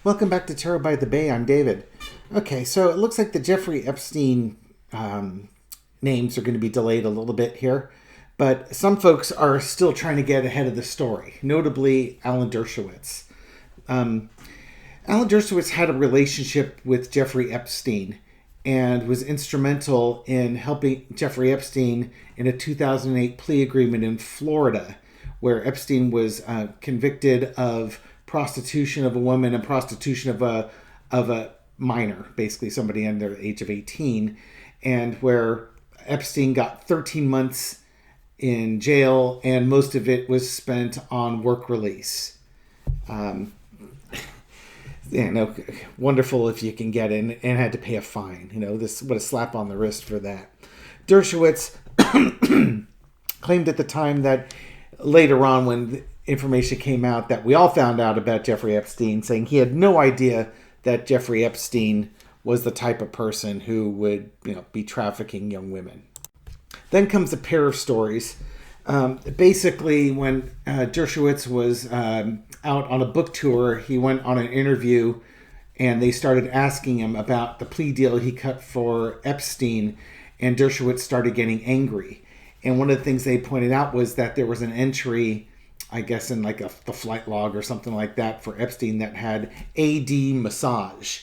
Welcome back to Terror by the Bay. I'm David. Okay, so it looks like the Jeffrey Epstein names are going to be delayed a little bit here, but some folks are still trying to get ahead of the story, notably Alan Derschowitz. Alan Derschowitz had a relationship with Jeffrey Epstein and was instrumental in helping Jeffrey Epstein in a 2008 plea agreement in Florida, where Epstein was convicted of prostitution of a woman and prostitution of a minor, basically somebody under the age of 18, and where Epstein got 13 months in jail, and most of it was spent on work release. Wonderful if you can get in, and had to pay a fine. What a slap on the wrist for that. Dershowitz claimed at the time that later on, when the information came out, that we all found out about Jeffrey Epstein, saying he had no idea that Jeffrey Epstein was the type of person who would, be trafficking young women. Then comes a pair of stories. Basically, when Dershowitz was out on a book tour, he went on an interview, and they started asking him about the plea deal he cut for Epstein, and Dershowitz started getting angry. And one of the things they pointed out was that there was an entry, I guess in the flight log or something like that, for Epstein that had AD massage.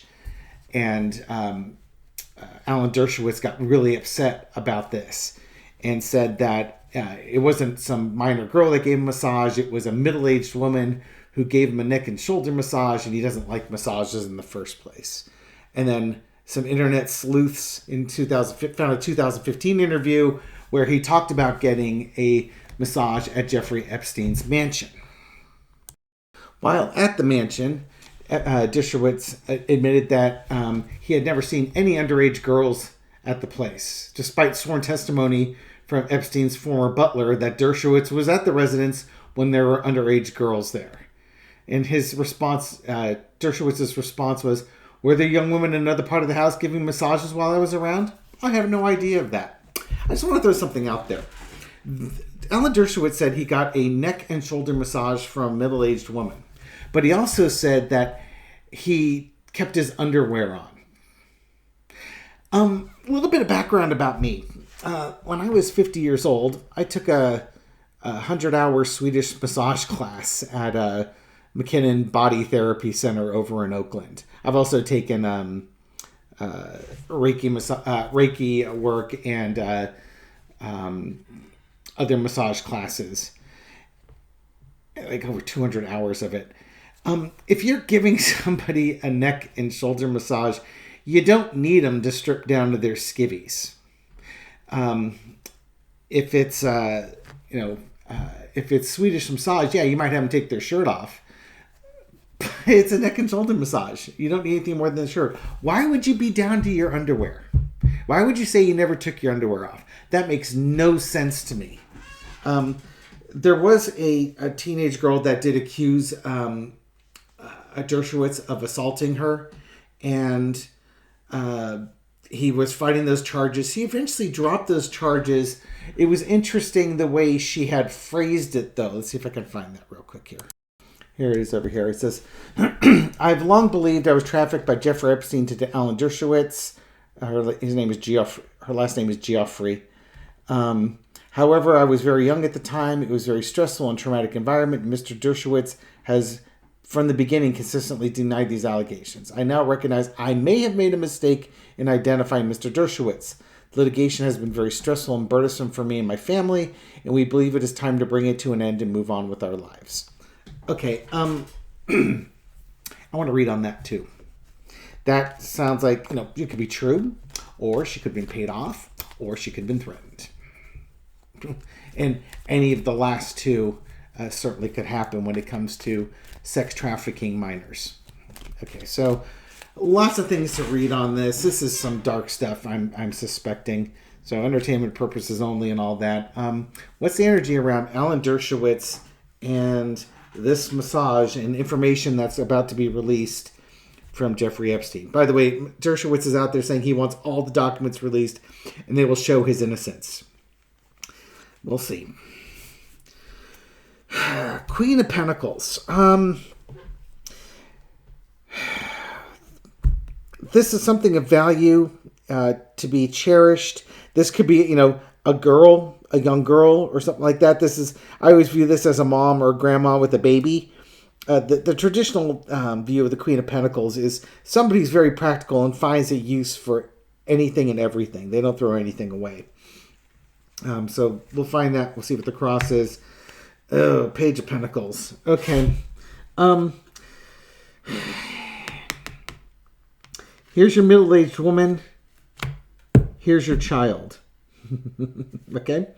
And Alan Dershowitz got really upset about this and said that it wasn't some minor girl that gave him a massage. It was a middle-aged woman who gave him a neck and shoulder massage, and he doesn't like massages in the first place. And then some internet sleuths found a 2015 interview where he talked about getting a massage at Jeffrey Epstein's mansion. While at the mansion, Dershowitz admitted that he had never seen any underage girls at the place, despite sworn testimony from Epstein's former butler that Dershowitz was at the residence when there were underage girls there. And his response, Dershowitz's response was, "Were there young women in another part of the house giving massages while I was around? I have no idea of that." I just want to throw something out there. Alan Dershowitz said he got a neck and shoulder massage from a middle-aged woman. But he also said that he kept his underwear on. A little bit of background about me. When I was 50 years old, I took a 100-hour Swedish massage class at a McKinnon Body Therapy Center over in Oakland. I've also taken Reiki work and other massage classes, like over 200 hours of it. If you're giving somebody a neck and shoulder massage, you don't need them to strip down to their skivvies. If it's Swedish massage, yeah, you might have them take their shirt off. It's a neck and shoulder massage. You don't need anything more than a shirt. Why would you be down to your underwear? Why would you say you never took your underwear off? That makes no sense to me. There was a teenage girl that did accuse Dershowitz of assaulting her, and he was fighting those charges. He eventually dropped those charges. It was interesting the way she had phrased it, though. Let's see if I can find that real quick here. Here it is over here. It says, "I've long believed I was trafficked by Jeffrey Epstein to Alan Dershowitz." His name is Geoffrey. Her last name is Geoffrey. However, I was very young at the time. It was a very stressful and traumatic environment. Mr. Dershowitz has, from the beginning, consistently denied these allegations. I now recognize I may have made a mistake in identifying Mr. Dershowitz. The litigation has been very stressful and burdensome for me and my family, and we believe it is time to bring it to an end and move on with our lives. Okay, I want to read on that too. That sounds like, it could be true, or she could have been paid off, or she could have been threatened. And any of the last two certainly could happen when it comes to sex trafficking minors. Okay, so lots of things to read on this. This is some dark stuff, I'm suspecting. So entertainment purposes only and all that. What's the energy around Alan Dershowitz and this massage and information that's about to be released from Jeffrey Epstein? By the way, Dershowitz is out there saying he wants all the documents released and they will show his innocence. We'll see. Queen of Pentacles. this is something of value to be cherished. This could be, a girl, a young girl or something like that. I always view this as a mom or a grandma with a baby. The traditional view of the Queen of Pentacles is somebody who's very practical and finds a use for anything and everything. They don't throw anything away. So we'll find that. We'll see what the cross is. Oh, Page of Pentacles. Okay. Here's your middle-aged woman. Here's your child. Okay.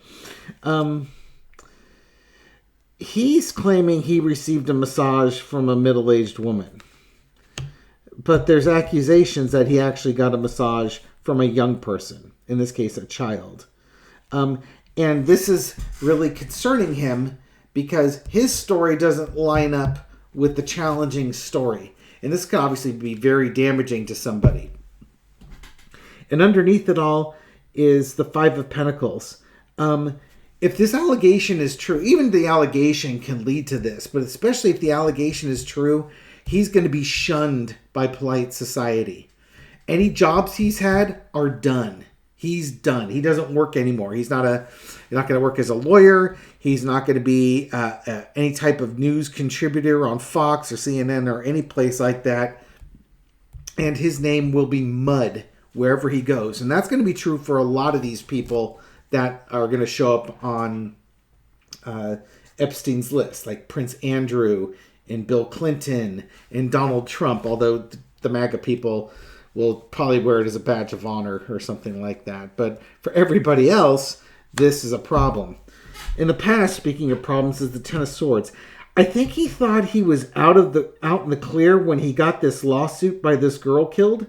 He's claiming he received a massage from a middle-aged woman. But there's accusations that he actually got a massage from a young person. In this case, a child. And this is really concerning him because his story doesn't line up with the challenging story. And this can obviously be very damaging to somebody. And underneath it all is the Five of Pentacles. If this allegation is true, even the allegation can lead to this, but especially if the allegation is true, he's going to be shunned by polite society. Any jobs he's had are done. He's done. He doesn't work anymore. He's not going to work as a lawyer. He's not going to be any type of news contributor on Fox or CNN or any place like that. And his name will be mud wherever he goes. And that's going to be true for a lot of these people that are going to show up on Epstein's list, like Prince Andrew and Bill Clinton and Donald Trump, although the MAGA people will probably wear it as a badge of honor or something like that. But for everybody else, this is a problem. In the past, speaking of problems, is the Ten of Swords. I think he thought he was out in the clear when he got this lawsuit by this girl killed.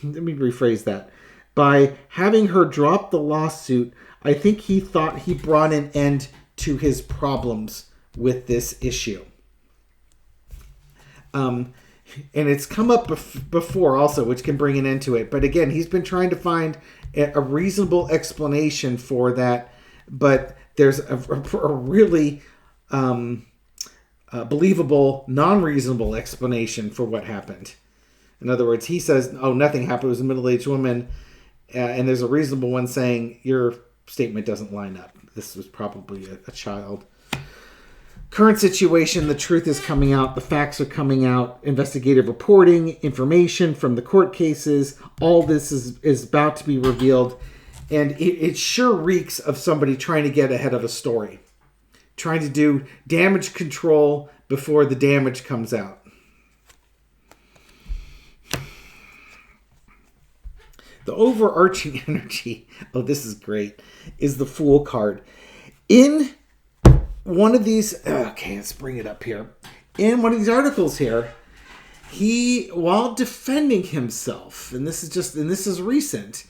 Let me rephrase that. By having her drop the lawsuit, I think he thought he brought an end to his problems with this issue. And it's come up before also, which can bring an end to it. But again, he's been trying to find a reasonable explanation for that. But there's a really believable, non-reasonable explanation for what happened. In other words, he says, oh, nothing happened. It was a middle-aged woman. And there's a reasonable one saying, your statement doesn't line up. This was probably a child. Current situation, the truth is coming out. The facts are coming out. Investigative reporting, information from the court cases. All this is about to be revealed. And it sure reeks of somebody trying to get ahead of a story. Trying to do damage control before the damage comes out. The overarching energy, oh, this is great, is the Fool card. In one of these, okay, let's bring it up here. In one of these articles here, he, while defending himself, and this is recent,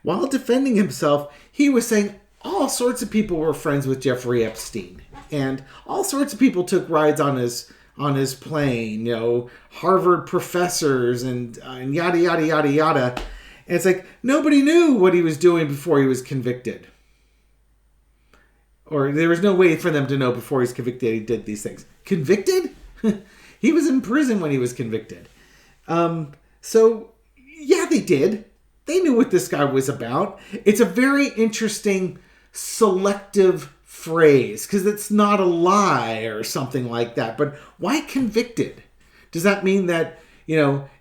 while defending himself, he was saying all sorts of people were friends with Jeffrey Epstein. And all sorts of people took rides on his plane, Harvard professors and yada, yada, yada, yada. And it's like, nobody knew what he was doing before he was convicted. Or there was no way for them to know before he was convicted he did these things. Convicted? He was in prison when he was convicted. So, yeah, they did. They knew what this guy was about. It's a very interesting selective phrase because it's not a lie or something like that. But why convicted? Does that mean that,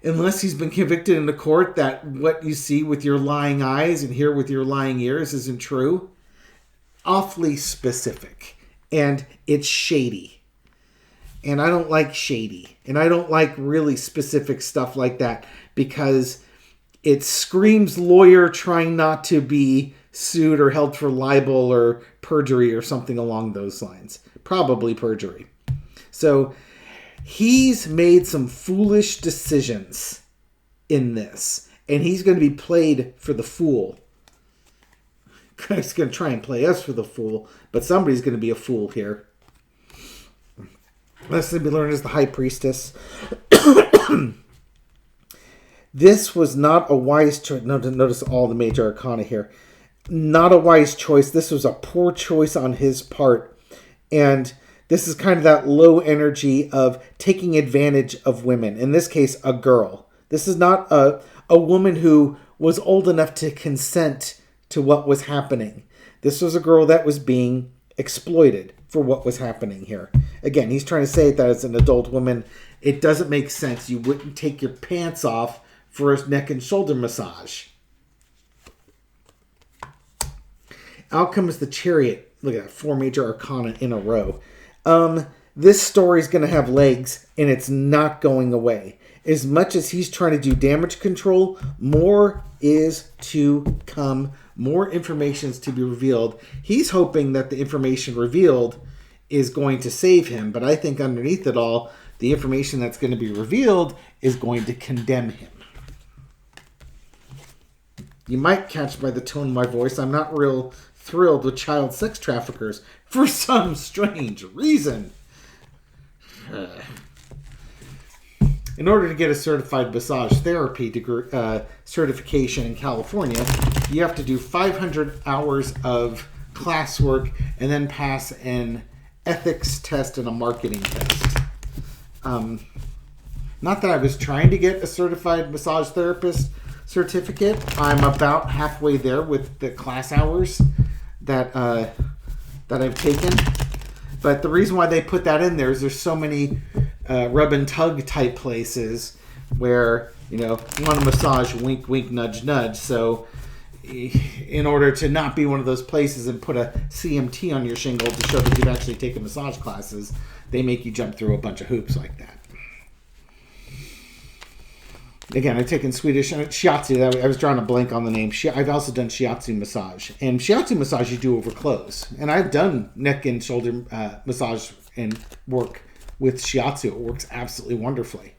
unless he's been convicted in the court, that what you see with your lying eyes and hear with your lying ears isn't true? Awfully specific. And it's shady. And I don't like shady. And I don't like really specific stuff like that because it screams lawyer trying not to be sued or held for libel or perjury or something along those lines. Probably perjury. So he's made some foolish decisions in this. And he's going to be played for the fool. He's going to try and play us for the fool. But somebody's going to be a fool here. Lesson we learned is the High Priestess. This was not a wise choice. Notice all the major arcana here. Not a wise choice. This was a poor choice on his part. And this is kind of that low energy of taking advantage of women. In this case, a girl. This is not a woman who was old enough to consent to what was happening. This was a girl that was being exploited for what was happening here. Again, he's trying to say that as an adult woman, it doesn't make sense. You wouldn't take your pants off for a neck and shoulder massage. Out comes the Chariot. Look at that, 4 major arcana in a row. This story is going to have legs, and it's not going away. As much as he's trying to do damage control, more is to come. More information is to be revealed. He's hoping that the information revealed is going to save him, but I think underneath it all, the information that's going to be revealed is going to condemn him. You might catch by the tone of my voice, I'm not real thrilled with child sex traffickers for some strange reason. In order to get a certified massage therapy degree, certification in California, you have to do 500 hours of classwork and then pass an ethics test and a marketing test. Not that I was trying to get a certified massage therapist certificate. I'm about halfway there with the class hours that I've taken. But the reason why they put that in there is there's so many rub and tug type places where, you want a massage, wink, wink, nudge, nudge. So in order to not be one of those places and put a CMT on your shingle to show that you've actually taken massage classes, they make you jump through a bunch of hoops like that. Again, I've taken Swedish shiatsu. I was drawing a blank on the name. I've also done shiatsu massage. And shiatsu massage you do over clothes. And I've done neck and shoulder massage and work with shiatsu. It works absolutely wonderfully.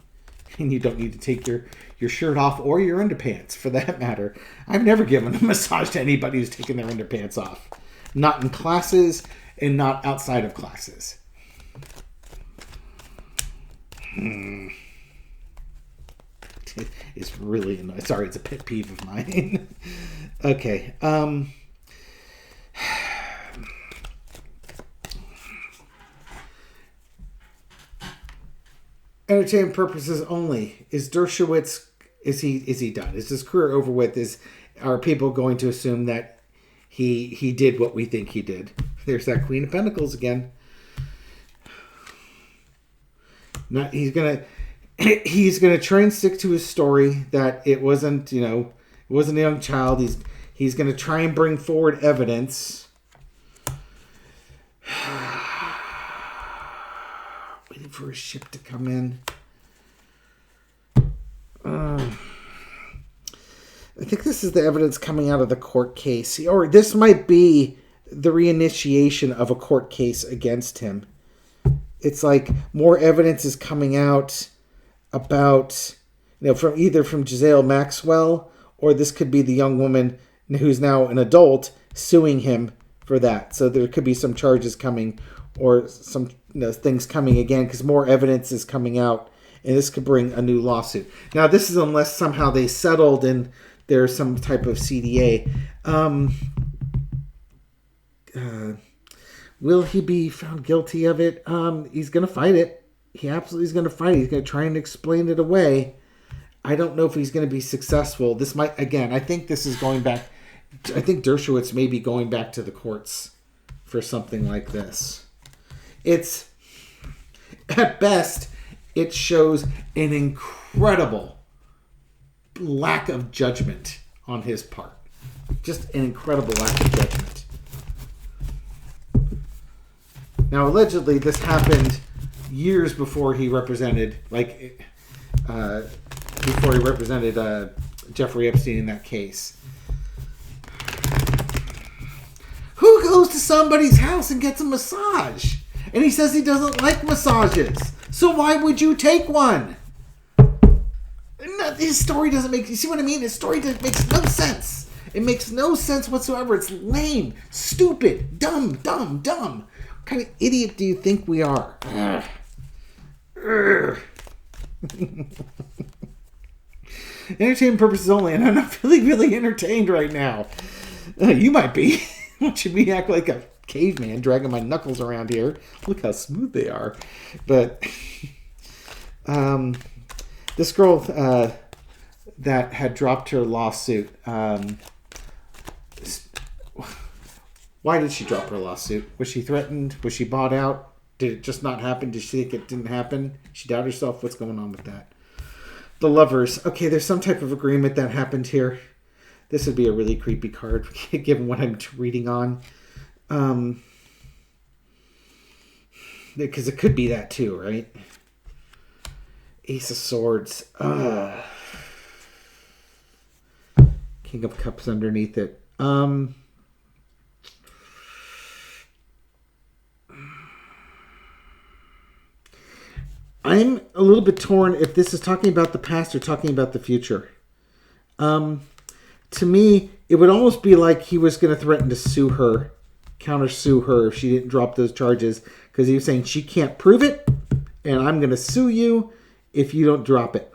And you don't need to take your shirt off or your underpants, for that matter. I've never given a massage to anybody who's taken their underpants off. Not in classes and not outside of classes. It's really annoying. Sorry, it's a pet peeve of mine. Okay. Entertainment purposes only. Is Derschowitz, is he done? Is his career over with? Are people going to assume that he did what we think he did? There's that Queen of Pentacles again. He's gonna try and stick to his story that it wasn't a young child. He's gonna try and bring forward evidence. Waiting for a ship to come in. I think this is the evidence coming out of the court case, or this might be the reinitiation of a court case against him. It's like more evidence is coming out about, from Giselle Maxwell, or this could be the young woman who's now an adult suing him for that. So there could be some charges coming, or some things coming again, because more evidence is coming out, and this could bring a new lawsuit. Now, this is unless somehow they settled and there's some type of CDA. Will he be found guilty of it? He's going to fight it. He absolutely is going to fight it. He's going to try and explain it away. I don't know if he's going to be successful. This might, again, I think this is going back. I think Dershowitz may be going back to the courts for something like this. It's, at best, it shows an incredible lack of judgment on his part. Just an incredible lack of judgment. Now, allegedly, this happened years before he represented, Jeffrey Epstein in that case. Who goes to somebody's house and gets a massage? And he says he doesn't like massages. So why would you take one? His story doesn't make... You see what I mean? His story makes no sense. It makes no sense whatsoever. It's lame, stupid, dumb. What kind of idiot do you think we are? Entertainment purposes only, and I'm not feeling really entertained right now. You might be. Watching me act like a caveman dragging my knuckles around here. Look how smooth they are. But this girl, that had dropped her lawsuit. Why did she drop her lawsuit? Was she threatened? Was she bought out? Did it just not happen? Did she think it didn't happen? She doubt herself? What's going on with that? The lovers. Okay, there's some type of agreement that happened here. This would be a really creepy card, given what I'm reading on. Because it could be that too, right? Ace of Swords. King of Cups underneath it. I'm a little bit torn if this is talking about the past or talking about the future. To me, it would almost be like he was going to threaten to sue her, counter-sue her if she didn't drop those charges, because he was saying she can't prove it, and I'm going to sue you if you don't drop it.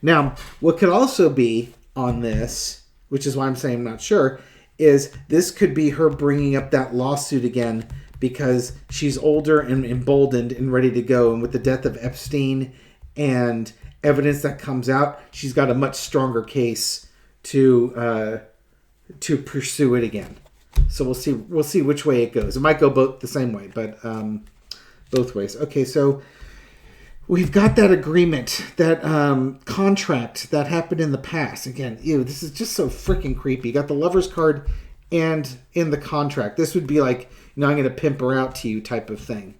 Now, what could also be on this, which is why I'm saying I'm not sure, is this could be her bringing up that lawsuit again because she's older and emboldened and ready to go. And with the death of Epstein and evidence that comes out, she's got a much stronger case to pursue it again. So we'll see which way it goes. It might go both the same way, but both ways. Okay, so we've got that agreement, that contract that happened in the past. Again, this is just so freaking creepy. You got the Lover's card and in the contract. This would be like, I'm going to pimp her out to you type of thing.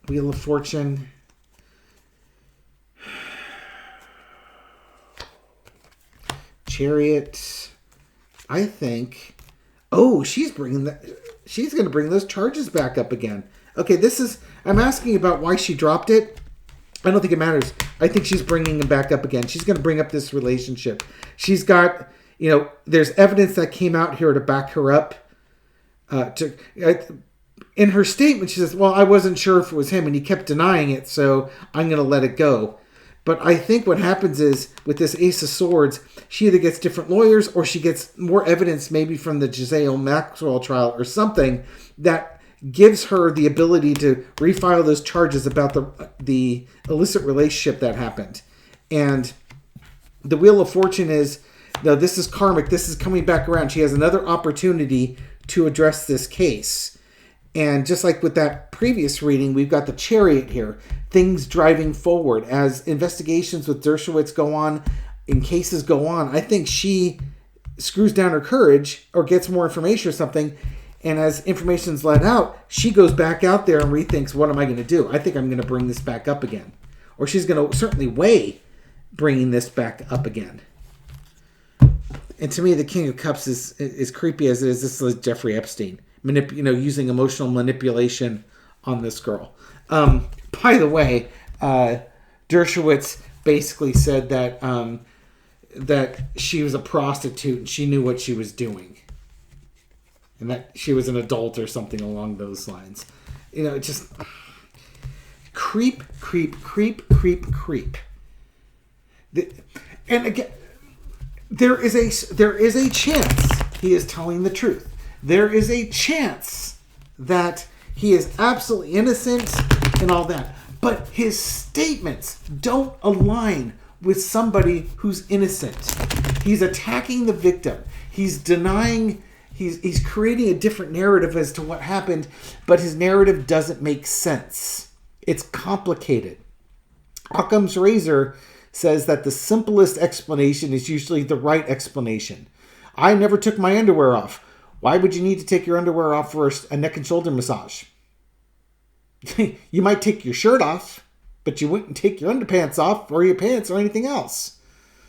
Wheel of Fortune. Chariot. I think. Oh, she's going to bring those charges back up again. Okay, I'm asking about why she dropped it. I don't think it matters. I think she's bringing them back up again. She's going to bring up this relationship. She's got, there's evidence that came out here to back her up. In her statement, she says, well, I wasn't sure if it was him, and he kept denying it, so I'm going to let it go. But I think what happens is, with this Ace of Swords, she either gets different lawyers or she gets more evidence, maybe from the Giselle Maxwell trial or something, that gives her the ability to refile those charges about the illicit relationship that happened. And the Wheel of Fortune is, no, this is karmic. This is coming back around. She has another opportunity to address this case. And just like with that previous reading, we've got the Chariot here. Things driving forward. As investigations with Derschowitz go on, and cases go on, I think she screws down her courage or gets more information or something. And as information's let out, she goes back out there and rethinks, what am I going to do? I think I'm going to bring this back up again. Or she's going to certainly weigh bringing this back up again. And to me, the King of Cups is creepy as it is. This is Jeffrey Epstein. Using emotional manipulation on this girl. By the way, Derschowitz basically said that she was a prostitute and she knew what she was doing. And that she was an adult or something along those lines. Just creep. And again, there is a chance he is telling the truth. There is a chance that he is absolutely innocent and all that. But his statements don't align with somebody who's innocent. He's attacking the victim. He's denying. He's creating a different narrative as to what happened, but his narrative doesn't make sense. It's complicated. Occam's razor says that the simplest explanation is usually the right explanation. I never took my underwear off. Why would you need to take your underwear off for a neck and shoulder massage? You might take your shirt off, but you wouldn't take your underpants off or your pants or anything else.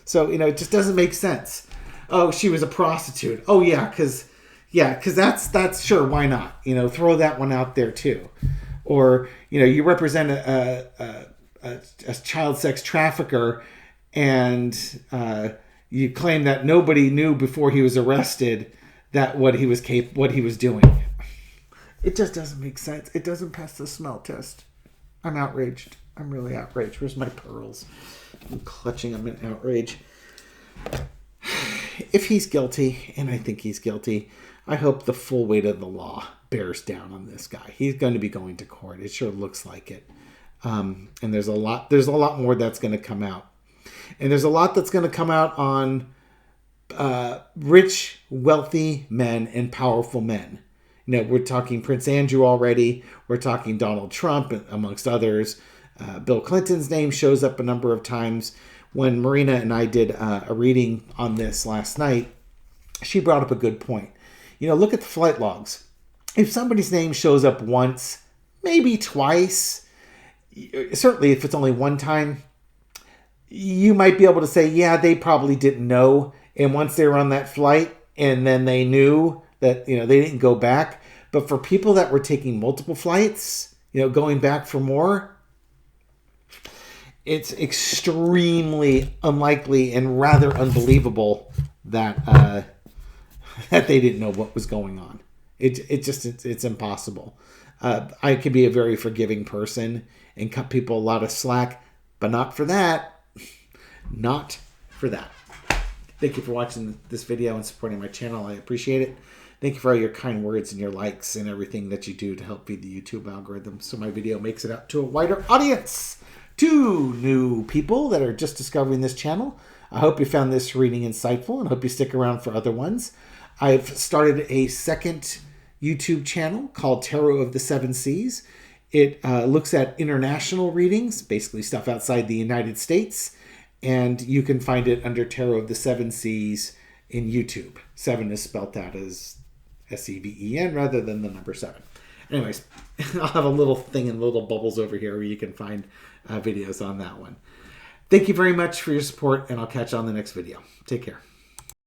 So, it just doesn't make sense. Oh, she was a prostitute. Oh, yeah, because that's sure, why not? Throw that one out there too. Or, you represent a child sex trafficker and you claim that nobody knew before he was arrested that what he was doing. It just doesn't make sense. It doesn't pass the smell test. I'm outraged. I'm really outraged. Where's my pearls? I'm clutching them in outrage. If he's guilty, and I think he's guilty, I hope the full weight of the law bears down on this guy. He's going to be going to court. It sure looks like it. And there's a lot more that's going to come out. And there's a lot that's going to come out on rich, wealthy men and powerful men. You know, we're talking Prince Andrew already. We're talking Donald Trump, amongst others. Bill Clinton's name shows up a number of times. When Marina and I did a reading on this last night, she brought up a good point. You know, look at the flight logs. If somebody's name shows up once, maybe twice, certainly if it's only one time, you might be able to say, yeah, they probably didn't know. And once they were on that flight and then they knew that, you know, they didn't go back. But for people that were taking multiple flights, you know, going back for more, it's extremely unlikely and rather unbelievable that that they didn't know what was going on. It's impossible. I can be a very forgiving person and cut people a lot of slack, but not for that. Not for that. Thank you for watching this video and supporting my channel. I appreciate it. Thank you for all your kind words and your likes and everything that you do to help feed the YouTube algorithm so my video makes it out to a wider audience. To new people that are just discovering this channel, I hope you found this reading insightful and hope you stick around for other ones. I've started a second YouTube channel called Tarot of the Seven Seas. It looks at international readings, basically stuff outside the United States. And you can find it under Tarot of the Seven Seas in YouTube. 7 is spelled out as S-E-V-E-N rather than the number 7. Anyways, I'll have a little thing in little bubbles over here where you can find videos on that one. Thank you very much for your support, and I'll catch you on the next video. Take care.